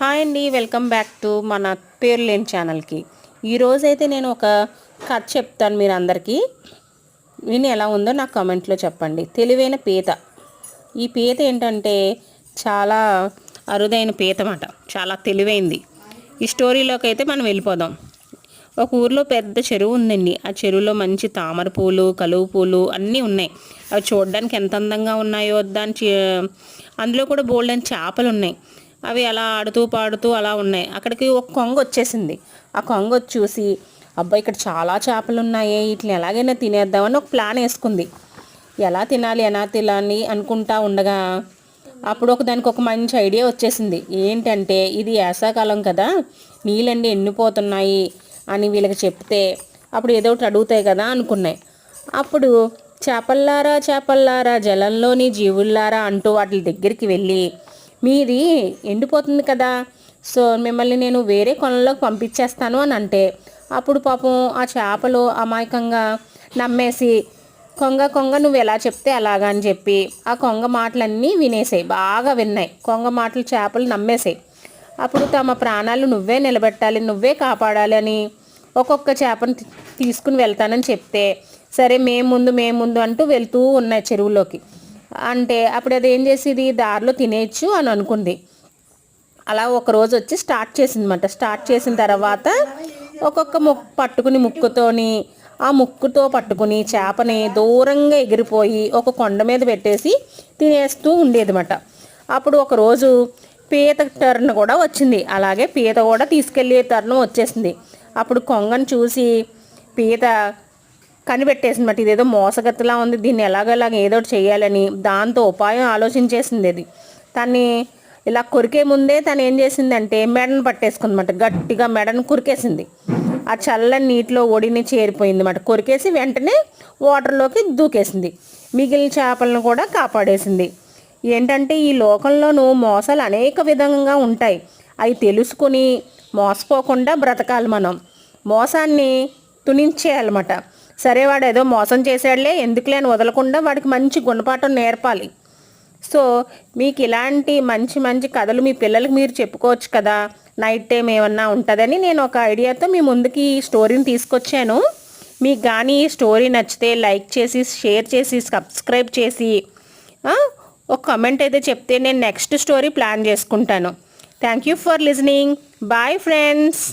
Hi అండి, welcome back to మన పేరు లేని ఛానల్కి. ఈరోజైతే నేను ఒక కథ చెప్తాను మీరు అందరికీ. విని ఎలా ఉందో నాకు కామెంట్లో చెప్పండి. తెలివైన పీత. ఈ పీత ఏంటంటే చాలా అరుదైన పీత అన్నమాట, చాలా తెలివైంది. ఈ స్టోరీలోకి అయితే మనం వెళ్ళిపోదాం. ఒక ఊర్లో పెద్ద చెరువు ఉందండి. ఆ చెరువులో మంచి తామర పూలు, కలువ పూలు అన్నీ ఉన్నాయి. అవి చూడడానికి ఎంత అందంగా ఉన్నాయో. అందులో కూడా బోల్డెన్ చేపలు ఉన్నాయి. అవి అలా ఆడుతూ పాడుతూ అలా ఉన్నాయి. అక్కడికి ఒక కొంగ వచ్చేసింది. ఆ కొంగ వచ్చి చూసి, అబ్బాయి ఇక్కడ చాలా చేపలు ఉన్నాయి, వీటిని ఎలాగైనా తినేద్దామని ఒక ప్లాన్ వేసుకుంది. ఎలా తినాలి అనుకుంటా ఉండగా అప్పుడు దానికి ఒక మంచి ఐడియా వచ్చేసింది. ఏంటంటే ఇది వేసాకాలం కదా, నీళ్ళండి ఎండిపోతున్నాయి అని వీళ్ళకి చెప్తే అప్పుడు ఏదో ఒకటి అడుగుతాయి కదా అనుకున్నాయి. అప్పుడు చేపల్లారా చేపల్లారా జలంలోని జీవుల్లారా అంటూ వాటి దగ్గరికి వెళ్ళి, మీది ఎండిపోతుంది కదా, సో మిమ్మల్ని నేను వేరే కొనలోకి పంపించేస్తాను అని అంటే, అప్పుడు పాపం ఆ చేపలు అమాయకంగా నమ్మేసి, కొంగ కొంగ నువ్వు ఎలా చెప్తే అలాగా అని చెప్పి ఆ కొంగ మాటలన్నీ వినేసాయి. బాగా విన్నాయి. కొంగ మాటలు చేపలు నమ్మేసాయి. అప్పుడు తమ ప్రాణాలు నువ్వే నిలబెట్టాలి, నువ్వే కాపాడాలి అని ఒక్కొక్క చేపను తీసుకుని వెళ్తానని చెప్తే, సరే మేము ముందు అంటూ వెళ్తూ ఉన్నాయి చెరువులోకి. అంటే అప్పుడు అది ఏం చేసేది, దారిలో తినేయచ్చు అని అనుకుంది. అలా ఒకరోజు వచ్చి స్టార్ట్ చేసిందన్నమాట. స్టార్ట్ చేసిన తర్వాత ఒక్కొక్క పట్టుకుని ముక్కుతోని, ఆ ముక్కుతో పట్టుకుని చేపని దూరంగా ఎగిరిపోయి ఒక కొండ మీద పెట్టేసి తినేస్తూ ఉండేదన్నమాట. అప్పుడు ఒకరోజు పీత టర్న్ కూడా వచ్చింది. అలాగే పీత కూడా తీసుకెళ్ళే తరుణం వచ్చేసింది. అప్పుడు కొంగను చూసి పీత కనిపెట్టేసిందన్నమాట. ఇదేదో మోసగత్తులా ఉంది, దీన్ని ఎలాగోలాగ ఏదో ఒకటి చేయాలని దాంతో ఉపాయం ఆలోచించేసింది. అది తన్ని ఇలా కొరికే ముందే తను ఏం చేసిందంటే మెడను పట్టేసుకుందన్నమాట. గట్టిగా మెడను కొరికేసింది. ఆ చల్లని నీటిలో ఒడిని చేరిపోయింది అన్నమాట. కొరికేసి వెంటనే వాటర్లోకి దూకేసింది. మిగిలిన చేపలను కూడా కాపాడేసింది. ఏంటంటే ఈ లోకంలోనూ మోసాలు అనేక విధంగా ఉంటాయి. అవి తెలుసుకుని మోసపోకుండా బ్రతకాలి. మనం మోసాన్ని తుణించేయాలన్నమాట. సరే వాడు ఏదో మోసం చేశాడులే ఎందుకులే అని వదలకుండా వాడికి మంచి గుణపాఠం నేర్పాలి. సో మీకు ఇలాంటి మంచి మంచి కథలు మీ పిల్లలకి మీరు చెప్పుకోవచ్చు కదా, నైట్ టైం ఏమన్నా ఉంటుందని నేను ఒక ఐడియాతో మీ ముందుకి ఈ స్టోరీని తీసుకొచ్చాను. మీకు కానీ ఈ స్టోరీ నచ్చితే లైక్ చేసి, షేర్ చేసి, సబ్స్క్రైబ్ చేసి ఒక కమెంట్ అయితే చెప్తే నేను నెక్స్ట్ స్టోరీ ప్లాన్ చేసుకుంటాను. Thank you for listening. Bye friends.